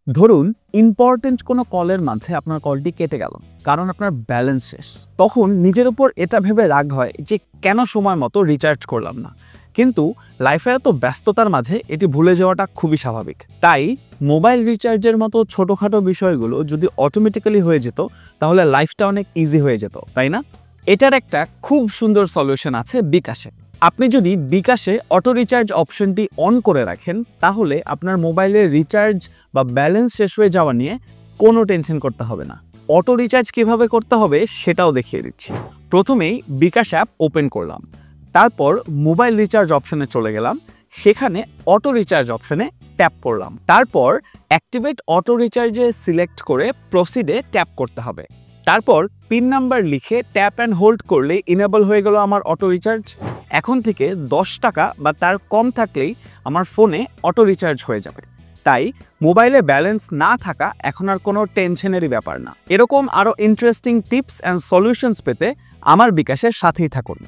ধরুন ইম্পর্টেন্ট কোনো কলের মাঝে আপনার কলটি কেটে গেল, কারণ আপনার ব্যালেন্স শেষ। তখন নিজের উপর এটা ভেবে রাগ হয় যে কেন সময় মতো রিচার্জ করলাম না। কিন্তু লাইফে এত ব্যস্ততার মাঝে এটি ভুলে যাওয়াটা খুবই স্বাভাবিক। তাই মোবাইল রিচার্জের মতো ছোটোখাটো বিষয়গুলো যদি অটোমেটিক্যালি হয়ে যেত, তাহলে লাইফটা অনেক ইজি হয়ে যেত, তাই না? এটার একটা খুব সুন্দর সলিউশন আছে বিকাশে। আপনি যদি বিকাশে অটো রিচার্জ অপশনটি অন করে রাখেন, তাহলে আপনার মোবাইলের রিচার্জ বা ব্যালেন্স শেষ হয়ে যাওয়া নিয়ে কোনো টেনশন করতে হবে না। অটো রিচার্জ কিভাবে করতে হবে সেটাও দেখিয়ে দিচ্ছি। প্রথমেই বিকাশ অ্যাপ ওপেন করলাম, তারপর মোবাইল রিচার্জ অপশনে চলে গেলাম, সেখানে অটো রিচার্জ অপশনে ট্যাপ করলাম, তারপর অ্যাক্টিভেট অটো রিচার্জে সিলেক্ট করে প্রসিডে ট্যাপ করতে হবে। তারপর পিন নাম্বার লিখে ট্যাপ অ্যান্ড হোল্ড করলে ইনেবল হয়ে গেল আমার অটো রিচার্জ। এখন থেকে 10 টাকা বা তার কম থাকলেই আমার ফোনে অটো রিচার্জ হয়ে যাবে। তাই মোবাইলে ব্যালেন্স না থাকা এখন আর কোনো টেনশনেরই ব্যাপার না। এরকম আরও ইন্টারেস্টিং টিপস অ্যান্ড সলিউশনস পেতে আমার বিকাশের সাথেই থাকুন।